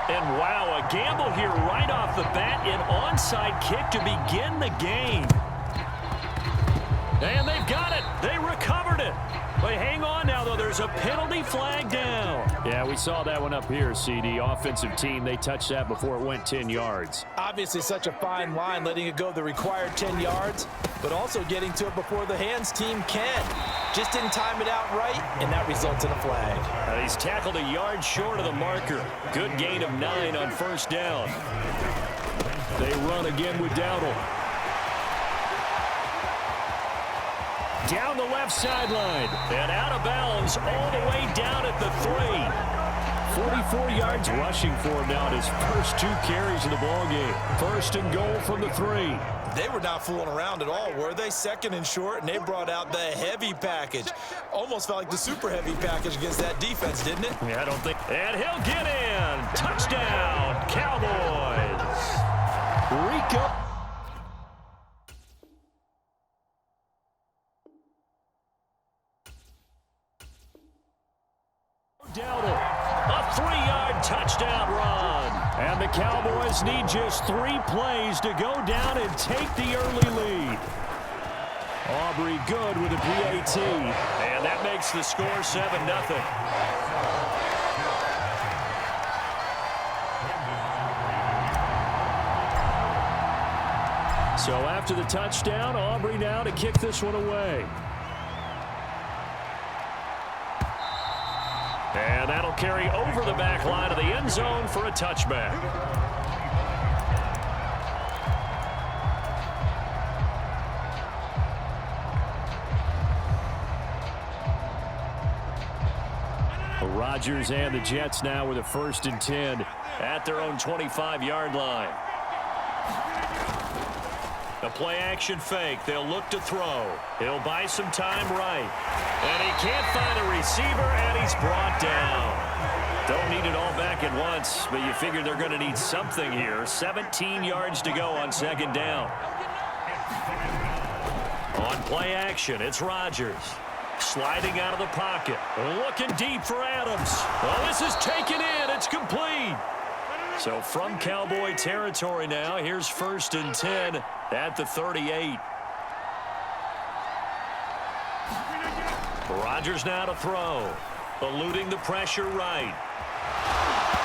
And wow, a gamble here right off the bat. An onside kick to begin the game. And they've got it. They recovered it. But hang on now, though. There's a penalty flag down. Yeah, we saw that one up here, CD. Offensive team, they touched that before it went 10 yards. Obviously such a fine line, letting it go the required 10 yards, but also getting to it before the hands team can. Just didn't time it out right, and that results in a flag. He's tackled a yard short of the marker. Good gain of 9 on first down. They run again with Dowdle. Down the left sideline and out of bounds all the way down at the 3. 44 yards rushing for him now at his first 2 carries of the ballgame. First and goal from the 3. They were not fooling around at all, were they? Second and short, and they brought out the heavy package. Almost felt like the super heavy package against that defense, didn't it? Yeah, I don't think. And he'll get in. Touchdown, Cowboys. Rico. Dowdle, a 3-yard touchdown run. And the Cowboys need just 3 plays to go down and take the early lead. Aubrey good with a PAT. And that makes the score 7-0. So after the touchdown, Aubrey now to kick this one away. And that'll carry over the back line of the end zone for a touchback. Rodgers and the Jets now with a 1st and 10 at their own 25-yard line. A play-action fake. They'll look to throw. He'll buy some time right. And he can't find a receiver, and he's brought down. Don't need it all back at once, but you figure they're going to need something here. 17 yards to go on 2nd down. On play action, it's Rodgers. Sliding out of the pocket. Looking deep for Adams. Oh, this is taken in. It's complete. So from Cowboy territory now, here's 1st and 10 at the 38. Rodgers now to throw. Eluding the pressure right.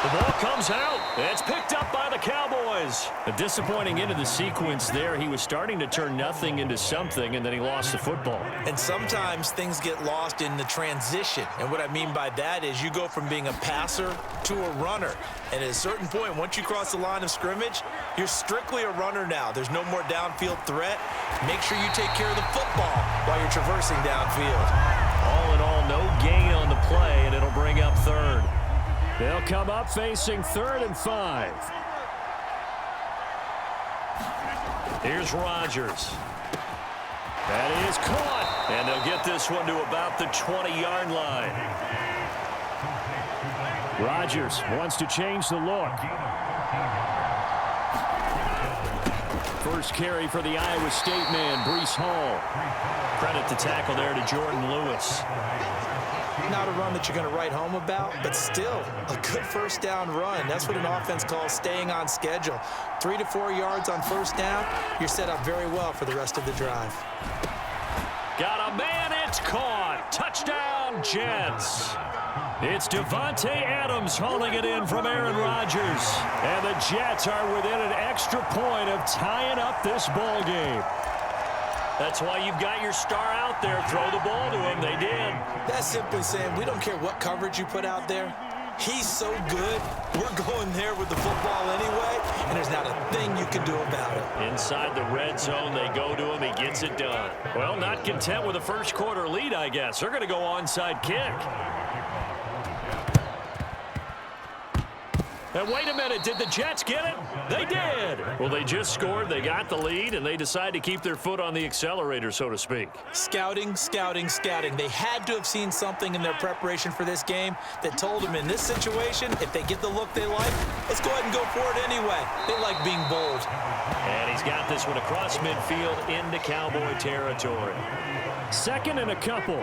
The ball comes out. It's picked up by the Cowboys. A disappointing end of the sequence there. He was starting to turn nothing into something, and then he lost the football. And sometimes things get lost in the transition. And what I mean by that is you go from being a passer to a runner. And at a certain point, once you cross the line of scrimmage, you're strictly a runner now. There's no more downfield threat. Make sure you take care of the football while you're traversing downfield. All in all, no gain on the play, and it'll bring up 3rd. They'll come up facing 3rd and 5. Here's Rodgers. That is caught. And they'll get this one to about the 20-yard line. Rodgers wants to change the look. First carry for the Iowa State man, Breece Hall. Credit the tackle there to Jordan Lewis. Not a run that you're going to write home about, but still a good 1st down run. That's what an offense calls staying on schedule. 3 to 4 yards on 1st down, you're set up very well for the rest of the drive. Got a man, it's caught. Touchdown, Jets. It's Devontae Adams hauling it in from Aaron Rodgers. And the Jets are within an extra point of tying up this ball game. That's why you've got your star out there. Throw the ball to him. They did. That's simply saying we don't care what coverage you put out there. He's so good. We're going there with the football anyway, and there's not a thing you can do about it. Inside the red zone, they go to him. He gets it done. Well, not content with a 1st quarter lead, I guess. They're going to go onside kick. And wait a minute, did the Jets get it? They did. Well, they just scored, they got the lead, and they decide to keep their foot on the accelerator, so to speak. Scouting, scouting, scouting. They had to have seen something in their preparation for this game that told them in this situation, if they get the look they like, let's go ahead and go for it anyway. They like being bold. And he's got this one across midfield into Cowboy territory. 2nd and a couple.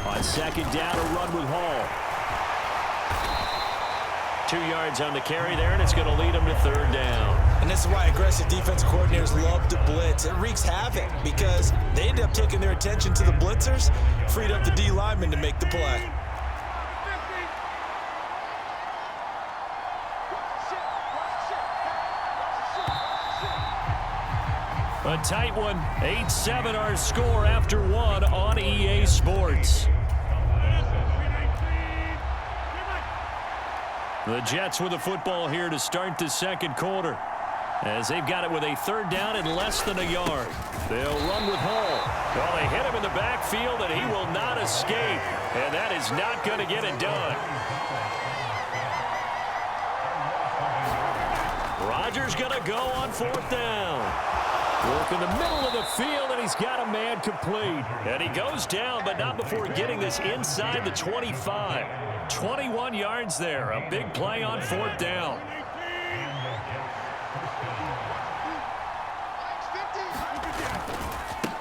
On 2nd down, a run with Hall. 2 yards on the carry there, and it's going to lead him to 3rd down. And this is why aggressive defensive coordinators love to blitz. It wreaks havoc because they end up taking their attention to the blitzers, freed up the D lineman to make the play. A tight one, 8-7 our score after 1 on EA Sports. The Jets with the football here to start the 2nd quarter, as they've got it with a 3rd down and less than a yard. They'll run with Hall. Well, they hit him in the backfield, and he will not escape, and that is not going to get it done. Rodgers going to go on 4th down. Work in the middle of the field, and he's got a man complete. And he goes down, but not before getting this inside the 25. 21 yards there. A big play on 4th down.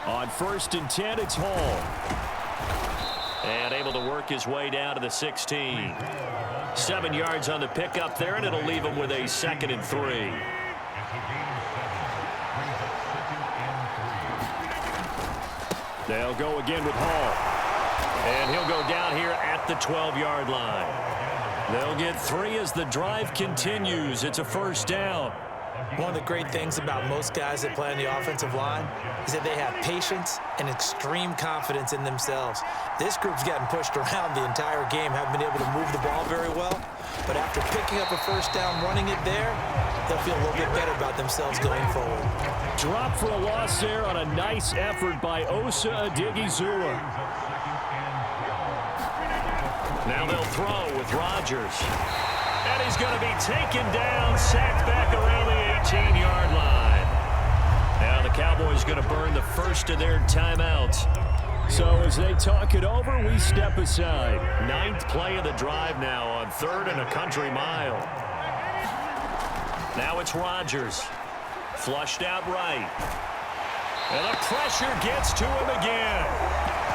On 1st and 10, it's Hall. And able to work his way down to the 16. 7 yards on the pickup there, and it'll leave him with a 2nd and 3. They'll go again with Hall. And he'll go down here at the 12-yard line. They'll get 3 as the drive continues. It's a 1st down. One of the great things about most guys that play on the offensive line is that they have patience and extreme confidence in themselves. This group's gotten pushed around the entire game, haven't been able to move the ball very well. But after picking up a 1st down, running it there, they'll feel a little bit better about themselves going forward. Drop for a loss there on a nice effort by Osa Odighizuwa. Now they'll throw with Rodgers. And he's going to be taken down, sacked back around the 18-yard line. Now the Cowboys going to burn the 1st of their timeouts. So as they talk it over, we step aside. 9th play of the drive now on 3rd and a country mile. Now it's Rodgers. Flushed out right. And the pressure gets to him again.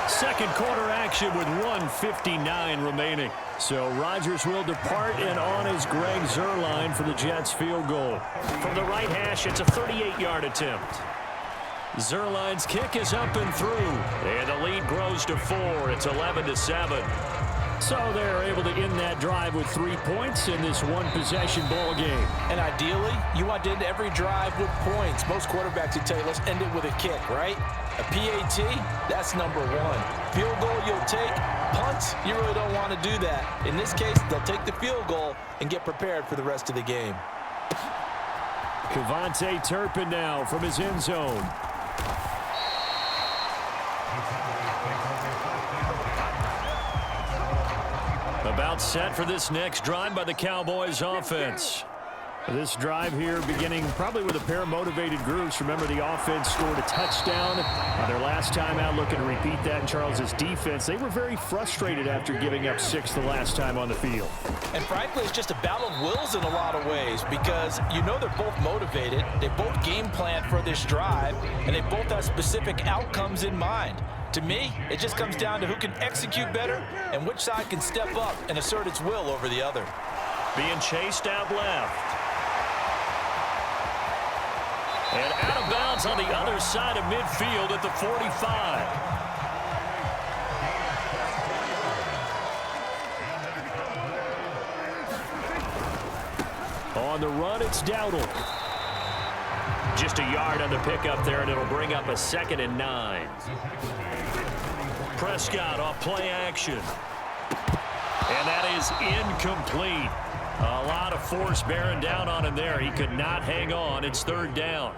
2nd quarter action with 1:59 remaining. So Rodgers will depart, and on is Greg Zuerlein for the Jets field goal. From the right hash, it's a 38-yard attempt. Zuerlein's kick is up and through, and the lead grows to 4. It's 11-7. So they're able to end that drive with 3 points in this one-possession ball game. And ideally, you want to end every drive with points. Most quarterbacks would tell you, let's end it with a kick, right? A PAT, that's number 1. Field goal, you'll take. Punts, you really don't want to do that. In this case, they'll take the field goal and get prepared for the rest of the game. Kevontae Turpin now from his end zone. About set for this next drive by the Cowboys offense. This drive here beginning probably with a pair of motivated groups. Remember, the offense scored a touchdown on their last time out, looking to repeat that in Charles's defense. They were very frustrated after giving up 6 the last time on the field. And frankly, it's just a battle of wills in a lot of ways because you know they're both motivated. They both game plan for this drive, and they both have specific outcomes in mind. To me, it just comes down to who can execute better and which side can step up and assert its will over the other. Being chased out left. And out of bounds on the other side of midfield at the 45. On the run, it's Dowdle. Just a yard on the pickup there, and it'll bring up a 2nd and 9. Prescott off play action. And that is incomplete. A lot of force bearing down on him there. He could not hang on. It's 3rd down.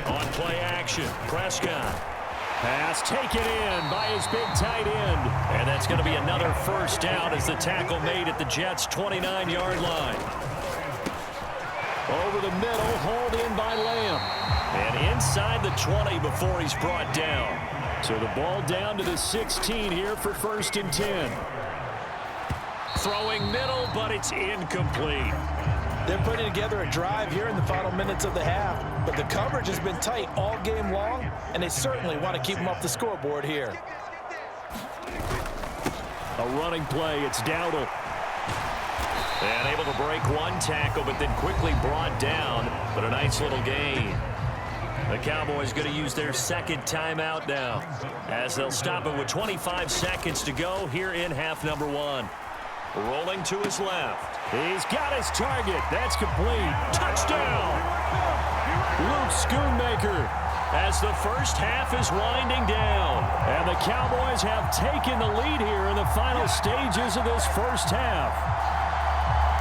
On play action, Prescott. Pass taken in by his big tight end. And that's going to be another 1st down as the tackle made at the Jets' 29-yard line. Over the middle, hauled in by Lamb. And inside the 20 before he's brought down. So the ball down to the 16 here for 1st and 10. Throwing middle, but it's incomplete. They're putting together a drive here in the final minutes of the half, but the coverage has been tight all game long, and they certainly want to keep them off the scoreboard here. A running play. It's Dowdle. And able to break one tackle, but then quickly brought down. But a nice little gain. The Cowboys going to use their second timeout now, as they'll stop it with 25 seconds to go here in half number one. Rolling to his left. He's got his target. That's complete. Touchdown! Luke Schoonmaker, as the first half is winding down. And the Cowboys have taken the lead here in the final stages of this first half.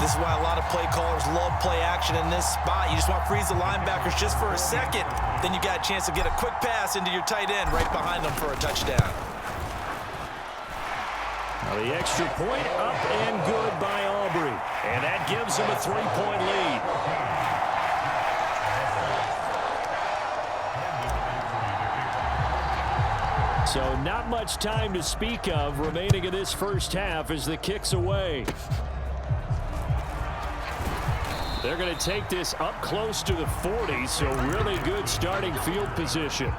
This is why a lot of play callers love play action in this spot. You just want to freeze the linebackers just for a second. Then you got a chance to get a quick pass into your tight end right behind them for a touchdown. Now the extra point up and good by Aubrey. And that gives them a 3-point lead. So not much time to speak of remaining in this first half as the kick's away. They're going to take this up close to the 40, so really good starting field position.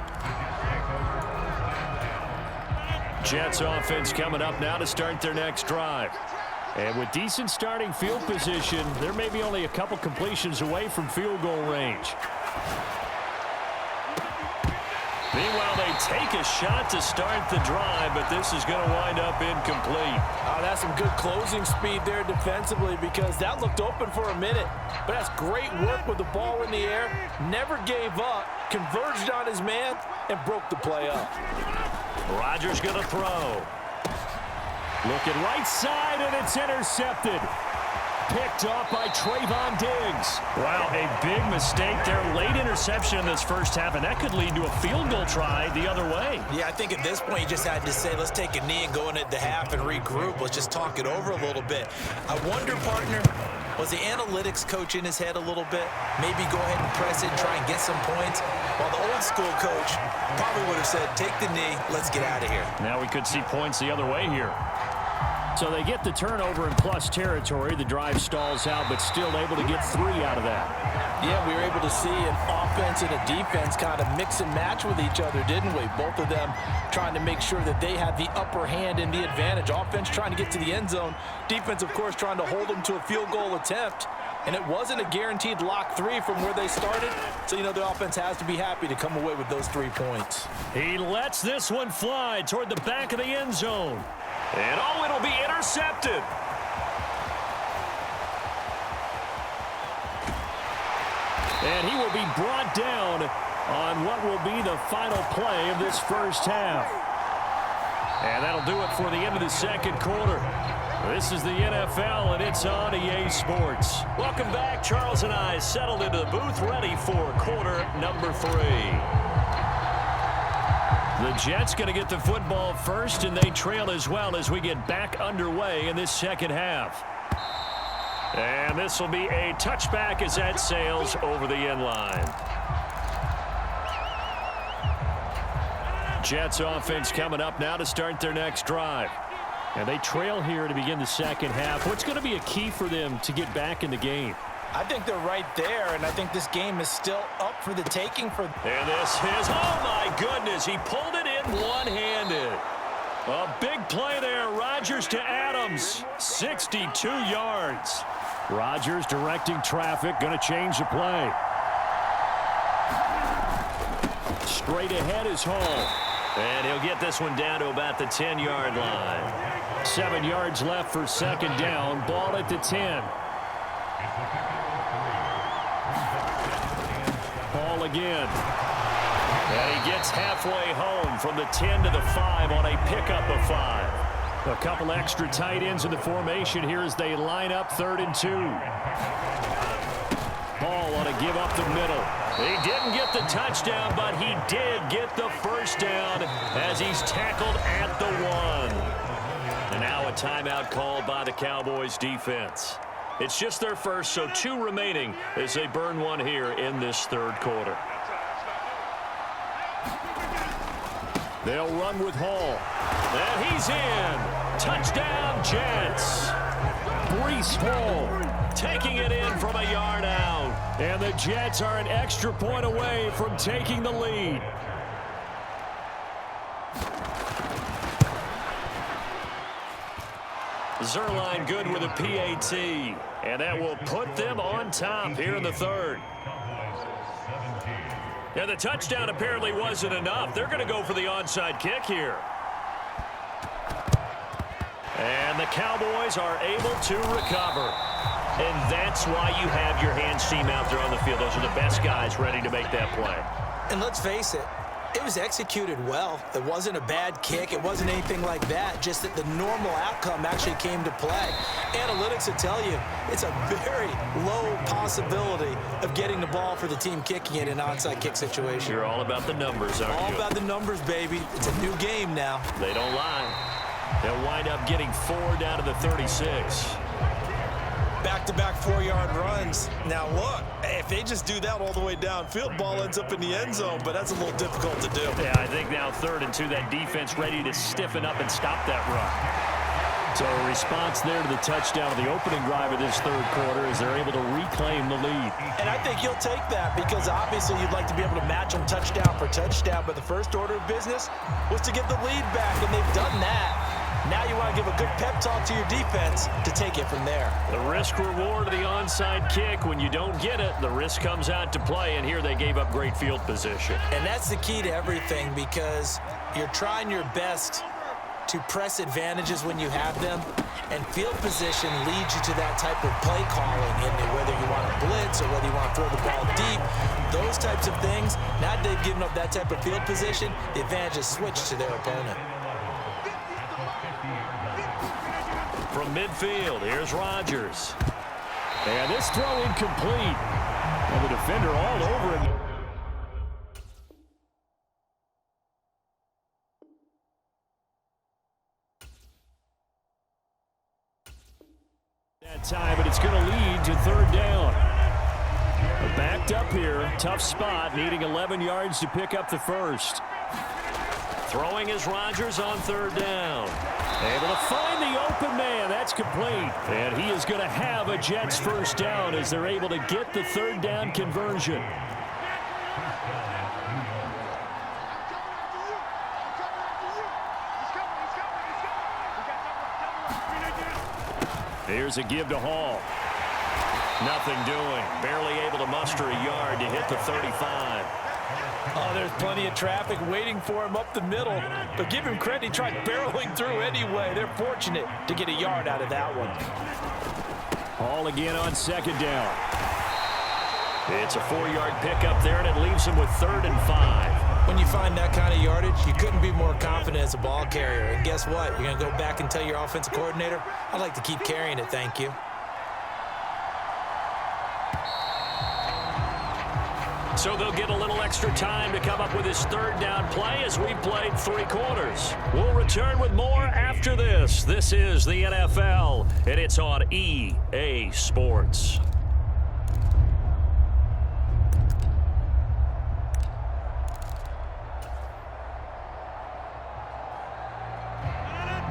Jets offense coming up now to start their next drive. And with decent starting field position, there may be only a couple completions away from field goal range. Meanwhile, they take a shot to start the drive, but this is going to wind up incomplete. Oh, that's some good closing speed there defensively, because that looked open for a minute. But that's great work with the ball in the air. Never gave up, converged on his man, and broke the play up. Rodgers going to throw. Looking right side, and it's intercepted. Picked off by Trayvon Diggs. Wow, a big mistake there. Late interception in this first half, and that could lead to a field goal try the other way. Yeah, I think at this point you just had to say, let's take a knee and go into the half and regroup. Let's just talk it over a little bit. I wonder, partner, was the analytics coach in his head a little bit? Maybe go ahead and press it and try and get some points? While the old school coach probably would have said, take the knee, let's get out of here. Now we could see points the other way here. So they get the turnover in plus territory. The drive stalls out, but still able to get 3 out of that. Yeah, we were able to see an offense and a defense kind of mix and match with each other, didn't we? Both of them trying to make sure that they had the upper hand and the advantage. Offense trying to get to the end zone. Defense, of course, trying to hold them to a field goal attempt. And it wasn't a guaranteed lock 3 from where they started. So, you know, the offense has to be happy to come away with those 3 points. He lets this one fly toward the back of the end zone. And, oh, it'll be intercepted. And he will be brought down on what will be the final play of this first half. And that'll do it for the end of the second quarter. This is the NFL, and it's on EA Sports. Welcome back. Charles and I settled into the booth, ready for quarter number 3. The Jets going to get the football first, and they trail as well as we get back underway in this second half. And this will be a touchback as that sails over the end line. Jets offense coming up now to start their next drive. And they trail here to begin the second half. What's going to be a key for them to get back in the game? I think they're right there, and I think this game is still up for the taking. And this is, oh my goodness, he pulled it in one-handed. A big play there, Rodgers to Adams, 62 yards. Rodgers directing traffic, going to change the play. Straight ahead is Hall. And he'll get this one down to about the 10-yard line. 7 yards left for second down. Ball at the 10. Hall again. And he gets halfway home from the 10 to the 5 on a pickup of 5. A couple extra tight ends in the formation here as they line up 3rd and 2. Hall on a give up the middle. He didn't get the touchdown, but he did get the first down as he's tackled at the 1. And now a timeout called by the Cowboys defense. It's just their first, so 2 remaining as they burn one here in this third quarter. They'll run with Hall. And he's in. Touchdown, Jets. Breece Hall taking it in from a yard out. And the Jets are an extra point away from taking the lead. Zerline good with a PAT. And that will put them on top here in the third. And the touchdown apparently wasn't enough. They're going to go for the onside kick here. And the Cowboys are able to recover. And that's why you have your hands team out there on the field. Those are the best guys ready to make that play. And let's face it, it was executed well. It wasn't a bad kick. It wasn't anything like that. Just that the normal outcome actually came to play. Analytics will tell you it's a very low possibility of getting the ball for the team kicking it in an onside kick situation. You're all about the numbers, aren't you? All about the numbers, baby. It's a new game now. They don't lie. They'll wind up getting 4 down to the 36. Back-to-back 4-yard runs. Now, look, if they just do that all the way downfield, ball ends up in the end zone, but that's a little difficult to do. Yeah, I think now 3rd and 2, that defense ready to stiffen up and stop that run. So a response there to the touchdown of the opening drive of this third quarter as they're able to reclaim the lead. And I think you'll take that because obviously you'd like to be able to match them touchdown for touchdown, but the first order of business was to get the lead back, and they've done that. Now you want to give a good pep talk to your defense to take it from there. The risk-reward of the onside kick. When you don't get it, the risk comes out to play, and here they gave up great field position. And that's the key to everything because you're trying your best to press advantages when you have them, and field position leads you to that type of play calling, and whether you want to blitz or whether you want to throw the ball deep, those types of things. Now that they've given up that type of field position, the advantage is switched to their opponent. From midfield, here's Rodgers. And this throw incomplete. And the defender all over him. That time, but it's going to lead to 3rd down. Backed up here, tough spot, needing 11 yards to pick up the first. Throwing is Rodgers on 3rd down. Able to find the open man. That's complete. And he is going to have a Jets first down as they're able to get the 3rd down conversion. Here's a give to Hall. Nothing doing. Barely able to muster a yard to hit the 35. Oh, there's plenty of traffic waiting for him up the middle. But give him credit, he tried barreling through anyway. They're fortunate to get a yard out of that one. Hall again on 2nd down. It's a 4-yard pickup there, and it leaves him with 3rd and 5. When you find that kind of yardage, you couldn't be more confident as a ball carrier. And guess what? You're going to go back and tell your offensive coordinator, I'd like to keep carrying it, thank you. So they'll get a little extra time to come up with his 3rd down play as we've played 3 quarters. We'll return with more after this. This is the NFL, and it's on EA Sports.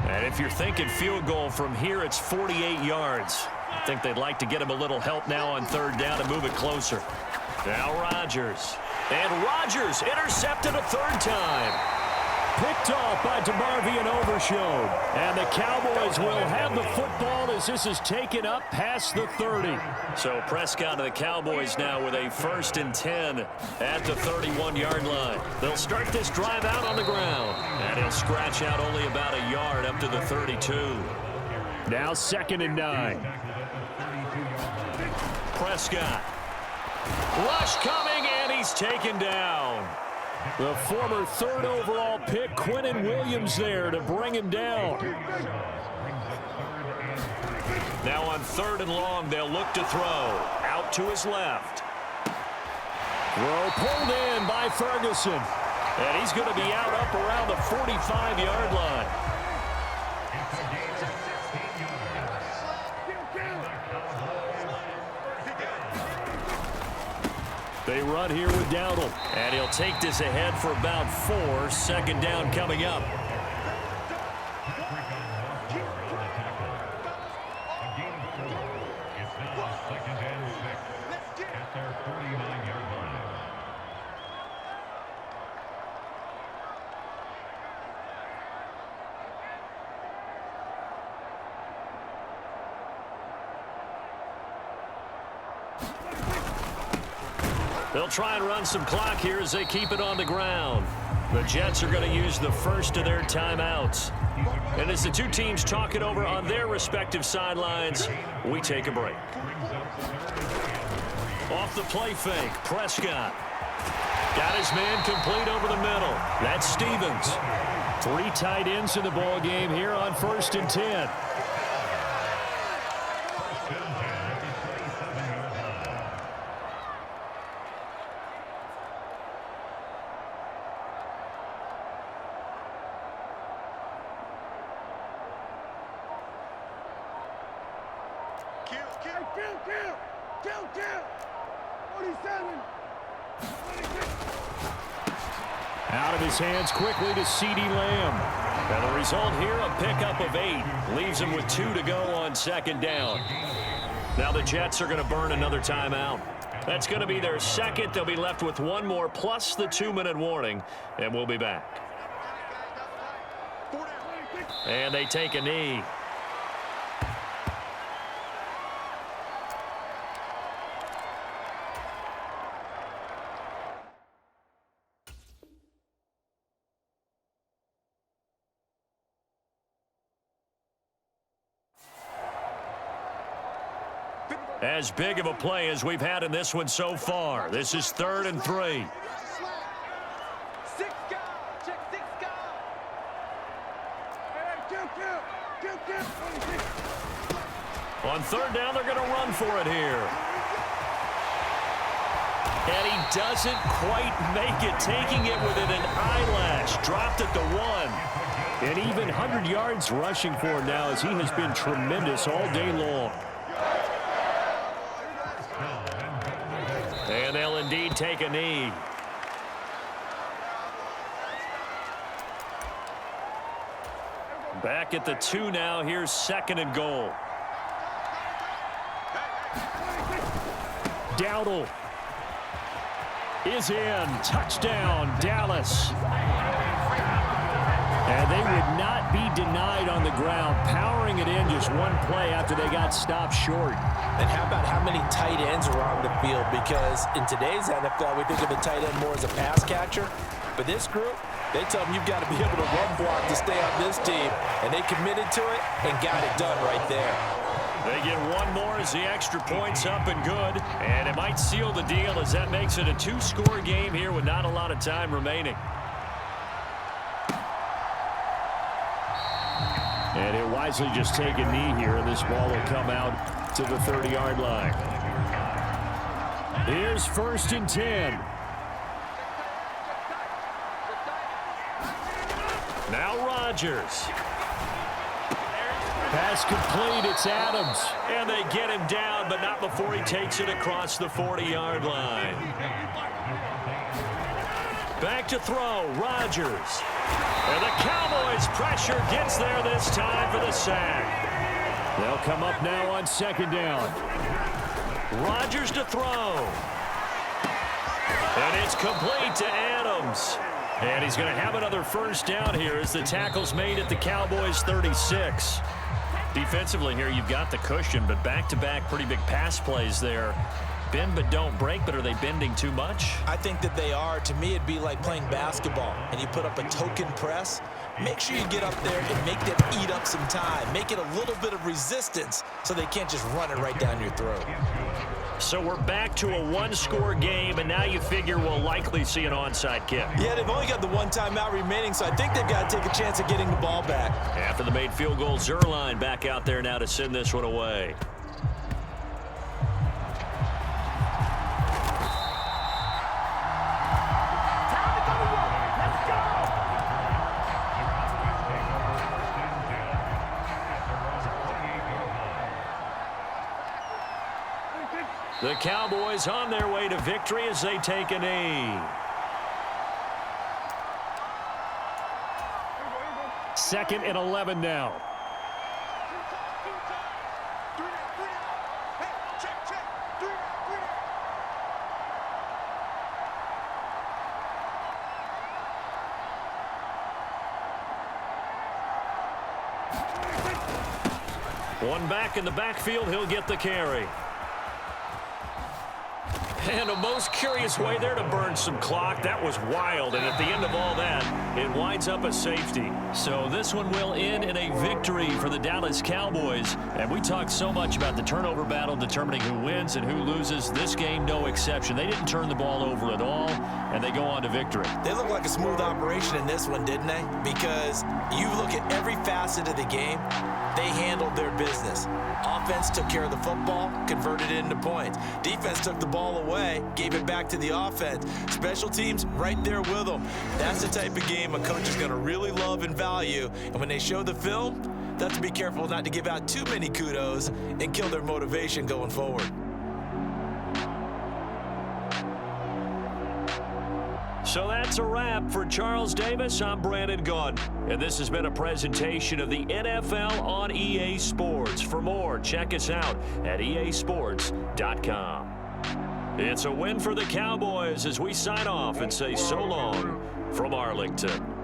And if you're thinking field goal from here, it's 48 yards. I think they'd like to get him a little help now on 3rd down to move it closer. Now Rodgers. And Rodgers intercepted a 3rd time. Picked off by DeMarvin Overshown. And the Cowboys will have the football as this is taken up past the 30. So Prescott and the Cowboys now with a 1st and 10 at the 31-yard line. They'll start this drive out on the ground. And he'll scratch out only about a yard up to the 32. Now 2nd and 9. Prescott. Rush coming, and he's taken down. The former 3rd overall pick, Quinnen Williams, there to bring him down. Now on 3rd and long, they'll look to throw. Out to his left. Throw pulled in by Ferguson. And he's going to be out up around the 45-yard line. They run here with Dowdle. And he'll take this ahead for about 4. 2nd down coming up. They'll try and run some clock here as they keep it on the ground. The Jets are going to use the first of their timeouts. And as the two teams talk it over on their respective sidelines, we take a break. Off the play fake, Prescott. Got his man complete over the middle. That's Stevens. 3 tight ends in the ball game here on 1st and 10. Out of his hands quickly to CeeDee Lamb. And the result here, a pickup of 8. Leaves him with 2 to go on 2nd down. Now the Jets are going to burn another timeout. That's going to be their 2nd. They'll be left with 1 more plus the 2-minute warning. And we'll be back. And they take a knee. As big of a play as we've had in this one so far. This is 3rd and 3. On 3rd down, they're going to run for it here. And he doesn't quite make it, taking it within an eyelash. Dropped at the 1. And even 100 yards rushing for him now, as he has been tremendous all day long. And they'll indeed take a knee. Back at the 2 now. Here's 2nd and goal. Dowdle is in. Touchdown, Dallas. And they would not be denied on the ground, powering it in just 1 play after they got stopped short. And how about how many tight ends are on the field? Because in today's NFL, we think of the tight end more as a pass catcher. But this group, they tell them you've got to be able to run block to stay on this team. And they committed to it and got it done right there. They get 1 more as the extra point's up and good. And it might seal the deal as that makes it a 2-score game here with not a lot of time remaining. And he'll wisely just take a knee here, and this ball will come out to the 30-yard line. Here's 1st and 10. Now Rodgers. Pass complete, it's Adams. And they get him down, but not before he takes it across the 40-yard line. Back to throw, Rodgers. And the Cowboys' pressure gets there this time for the sack. They'll come up now on 2nd down. Rodgers to throw. And it's complete to Adams. And he's going to have another 1st down here as the tackle's made at the Cowboys' 36. Defensively here, you've got the cushion, but back-to-back pretty big pass plays there. Bend but don't break, but are they bending too much? I think that they are. To me, it'd be like playing basketball, and you put up a token press. Make sure you get up there and make them eat up some time. Make it a little bit of resistance so they can't just run it right down your throat. So we're back to a 1-score game, and now you figure we'll likely see an onside kick. Yeah, they've only got the 1 timeout remaining, so I think they've got to take a chance of getting the ball back. After the made field goal, Zerline back out there now to send this one away. The Cowboys on their way to victory as they take a knee. 2nd and 11 now. One back in the backfield, he'll get the carry. And a most curious way there to burn some clock. That was wild. And at the end of all that, it winds up a safety. So this one will end in a victory for the Dallas Cowboys. And we talked so much about the turnover battle determining who wins and who loses. This game, no exception. They didn't turn the ball over at all, and they go on to victory. They look like a smooth operation in this one, didn't they? Because you look at every facet of the game, they handled their business. Offense took care of the football, converted it into points. Defense took the ball away, gave it back to the offense. Special teams right there with them. That's the type of game a coach is going to really love and value. And when they show the film, they have to be careful not to give out too many kudos and kill their motivation going forward. So that's a wrap. For Charles Davis, I'm Brandon Gunn. And this has been a presentation of the NFL on EA Sports. For more, check us out at easports.com. It's a win for the Cowboys as we sign off and say so long from Arlington.